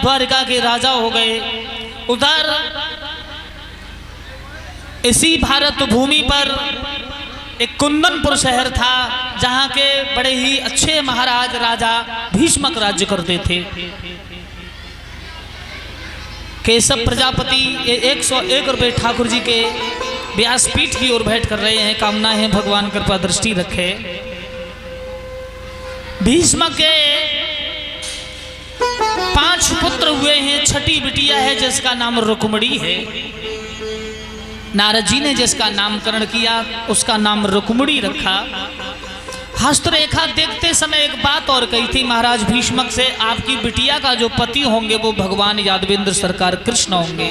द्वारिका के राजा हो गए। उधर इसी भारत भूमि पर एक कुंदनपुर शहर था, जहाँ के बड़े ही अच्छे महाराज राजा भीष्मक राज्य करते थे। केशव प्रजापति 101 रुपये ठाकुर जी के व्यासपीठ की ओर भेंट कर रहे हैं। कामना है भगवान कृपा दृष्टि रखे। भीष्मक के 5 पुत्र हुए हैं। छठी बिटिया है जिसका नाम रुक्मणी है। नारद जी ने जिसका नामकरण किया उसका नाम रुक्मणी रखा। हस्तरेखा देखते समय एक बात और कही थी महाराज भीष्मक से, आपकी बिटिया का जो पति होंगे वो भगवान यादवेंद्र सरकार कृष्ण होंगे।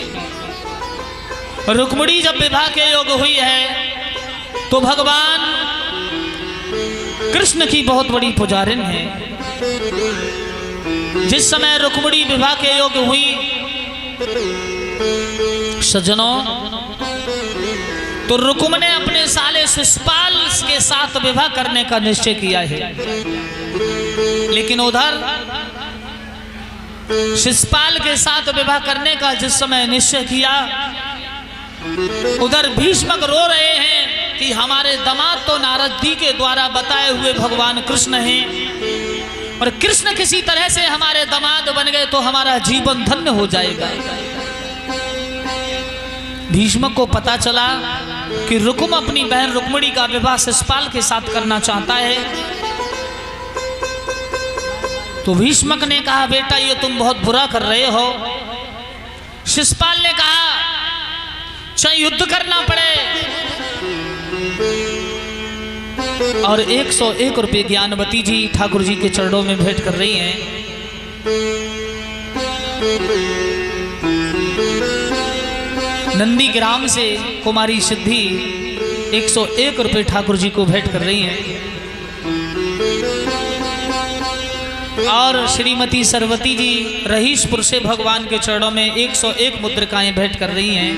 रुक्मणी जब विवाह के योग हुई है तो भगवान कृष्ण की बहुत बड़ी पुजारिन है। जिस समय रुक्मणी विवाह के योग हुई सज्जनों, तो रुक्म ने अपने साले शिशुपाल के साथ विवाह करने का निश्चय किया है। लेकिन उधर शिशुपाल के साथ विवाह करने का जिस समय निश्चय किया, उधर भीष्मक रो रहे हैं कि हमारे दामाद तो नारद जी के द्वारा बताए हुए भगवान कृष्ण हैं, और कृष्ण किसी तरह से हमारे दामाद बन गए तो हमारा जीवन धन्य हो जाएगा। भीष्मक को पता चला कि रुक्म अपनी बहन रुक्मणी का विवाह शिशुपाल के साथ करना चाहता है। तो भीष्मक ने कहा, बेटा ये तुम बहुत बुरा कर रहे हो। शिशुपाल ने कहा, चाहे युद्ध करना पड़े। और 101 रुपये ज्ञानवती जी ठाकुर जी के चरणों में भेंट कर रही हैं। नंदी ग्राम से कुमारी सिद्धि 101 रुपये ठाकुर जी को भेंट कर रही हैं। और श्रीमती सरवती जी रहीशपुर से भगवान के चरणों में 101 मुद्रिकाएं भेंट कर रही हैं।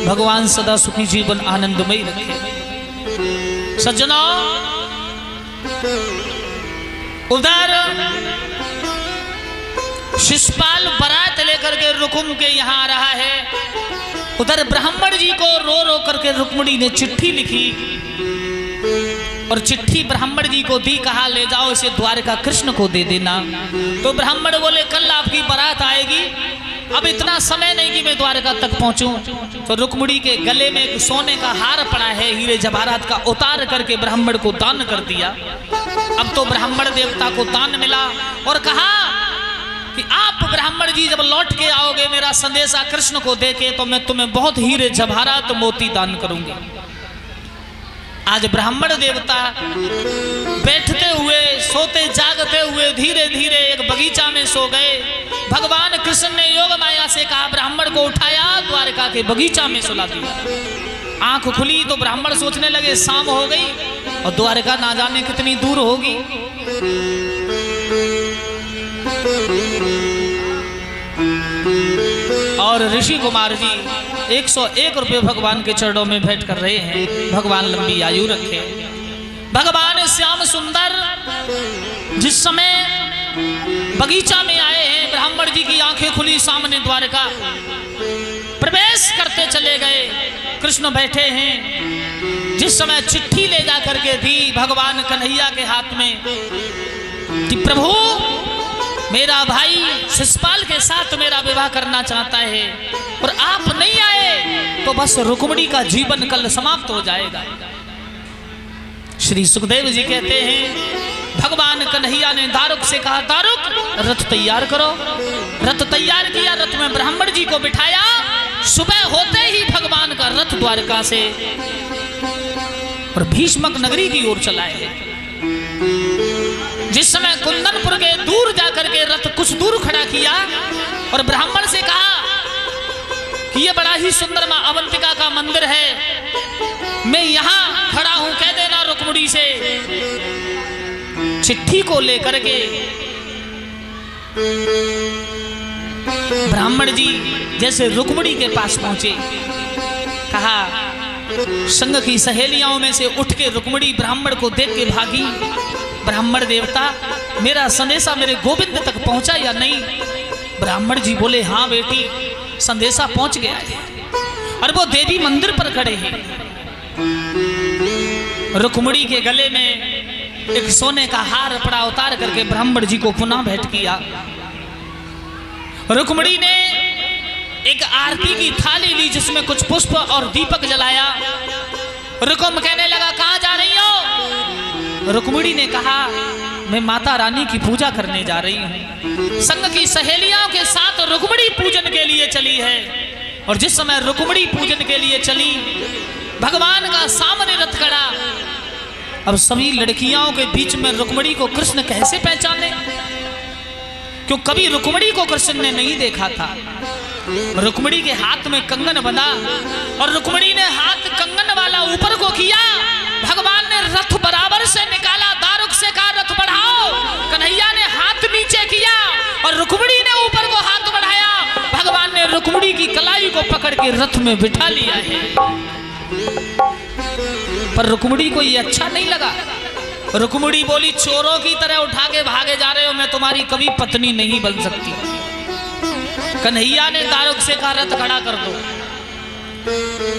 भगवान सदा सुखी जीवन आनंदमय रखे। सज्जनों, उधर शिशुपाल बारात लेकर के रुक्म के यहाँ आ रहा है। उधर ब्राह्मण जी को रो रो करके रुक्मणी ने चिट्ठी लिखी और चिट्ठी ब्राह्मण जी को दी। कहा ले जाओ इसे द्वारका कृष्ण को दे देना। तो ब्राह्मण बोले कल आपकी बारात आएगी, अब इतना समय नहीं कि मैं द्वारका तक पहुंचूं। तो रुक्मणी के गले में एक सोने का हार पड़ा है, हीरे जवाहरात का, उतार करके ब्राह्मण को दान कर दिया। अब तो ब्राह्मण देवता को दान मिला और कहा कि आप ब्राह्मण जी जब लौट के आओगे मेरा संदेशा कृष्ण को देके, तो मैं तुम्हें बहुत हीरे जवाहरात मोती दान करूंगी। आज ब्राह्मण देवता बैठते हुए सोते जागते हुए धीरे धीरे एक बगीचा में सो गए। भगवान कृष्ण ने योग माया से कहा, ब्राह्मण को उठाया, द्वारका के बगीचा में सुला दिया। आंख खुली तो ब्राह्मण सोचने लगे शाम हो गई और द्वारका ना जाने कितनी दूर होगी। और ऋषि कुमार जी 101 रुपये भगवान के चरणों में भेंट कर रहे हैं। भगवान लंबी आयु रखे। भगवान श्याम सुंदर जिस समय बगीचा में आए हैं, ब्राह्मण जी की आंखें खुली, सामने द्वारका प्रवेश करते चले गए। कृष्ण बैठे हैं। जिस समय चिट्ठी ले जा करके दी भगवान कन्हैया के हाथ में कि प्रभु मेरा भाई शिशुपाल के साथ मेरा विवाह करना चाहता है और आप नहीं आए तो बस रुक्मणी का जीवन कल समाप्त हो जाएगा। श्री सुखदेव जी कहते हैं भगवान कन्हैया ने दारुक से कहा, दारुक रथ तैयार करो। रथ तैयार किया, रथ में ब्राह्मण जी को बिठाया। सुबह होते ही भगवान का रथ द्वारका से और भीष्मक नगरी की ओर चला है। जिस समय कुंदनपुर के दूर जाकर के रथ कुछ दूर खड़ा किया और ब्राह्मण से कहा कि ये बड़ा ही सुंदर मां अवंतिका का मंदिर है, मैं यहां खड़ा हूं, कह देना रुक्मणी से। चिट्ठी को लेकर के ब्राह्मण जी जैसे रुक्मणी के पास पहुंचे, कहा संग की सहेलियों में से उठ के रुक्मणी ब्राह्मण को देख के भागी। ब्राह्मण देवता मेरा संदेशा मेरे गोविंद तक पहुंचा या नहीं? ब्राह्मण जी बोले हाँ बेटी, संदेशा पहुंच गया है। और वो देवी मंदिर पर खड़े हैं। रुक्मिणी के गले में एक सोने का हार पड़ा, उतार करके ब्राह्मण जी को पुनः भेंट किया। रुक्मिणी ने एक आरती की थाली ली जिसमें कुछ पुष्प और दीपक जलाया। रुकुम कहने लगा कहाँ जा रही हो? रुक्मिणी ने कहा मैं माता रानी की पूजा करने जा रही हूँ। संग की सहेलियों के साथ रुक्मिणी पूजन के लिए चली है। और जिस समय रुक्मिणी पूजन के लिए चली, भगवान का सामने रथ खड़ा। अब सभी लड़कियों के बीच में रुक्मिणी को कृष्ण कैसे पहचाने, क्यों कभी रुक्मिणी को कृष्ण ने नहीं देखा था। रुक्मिणी के हाथ में कंगन बंधा और रुक्मिणी ने हाथ कंगन वाला ऊपर को किया। भगवान ने रथ बराबर से निकाला, दारुक से कहा रथ बढ़ाओ। कन्हैया ने हाथ नीचे किया और रुक्मिणी ने ऊपर को हाथ बढ़ाया। भगवान ने रुक्मिणी की कलाई को पकड़ के रथ में बिठा लिया है। पर रुक्मिणी को ये अच्छा नहीं लगा। रुक्मिणी बोली चोरों की तरह उठा के भागे जा रहे हो, मैं तुम्हारी कभी पत्नी नहीं बन सकती। कन्हैया ने दारुक से कहा रथ खड़ा कर दो।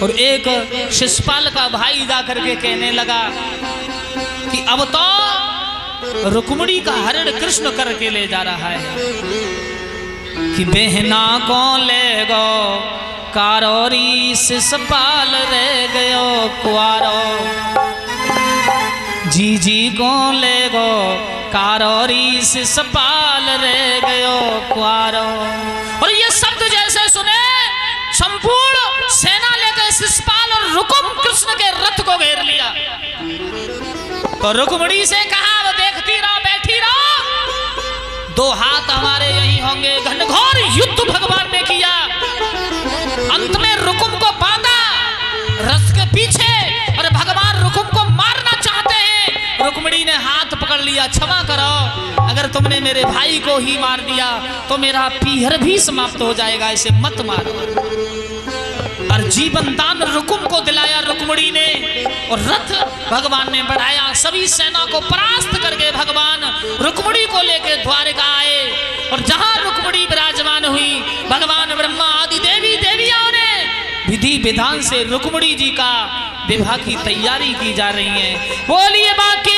और एक शिषपाल का भाई जा करके कहने लगा कि अब तो रुक्मिणी का हरण कृष्ण करके ले जा रहा है कि बहना को ले गो कारोरी शिषपाल रह गयो कुआरो, जी को ले गो कारोरी शिषपाल रह गयो कुआरो। और ये शब्द जैसे सुने, संपूर्ण सेना लेकर शिषपाल और रुकुम कृष्ण के रथ को घेर लिया। तो रुक्मिणी से कहा वो देखती रहो, बैठी रहो, दो हाथ हमारे यही होंगे। घनघोर युद्ध भगवान ने किया। अंत में रुकुम को बांधा रथ के पीछे और भगवान रुकुम को मारना चाहते हैं। रुक्मिणी ने हाथ पकड़ लिया, क्षमा करो, अगर तुमने मेरे भाई को ही मार दिया तो मेरा पीहर भी समाप्त हो जाएगा, इसे मत मारो। और जीवन दान रुकुम को दिलाया रुक्मिणी ने और रथ भगवान ने बढ़ाया। सभी सेना को परास्त करके भगवान रुक्मिणी को लेकर द्वारका आए। और जहां रुक्मिणी विराजमान हुई, भगवान ब्रह्मा आदि देवी देवियों ने विधि विधान से रुक्मिणी जी का विवाह की तैयारी की जा रही है। बोलिए बाकी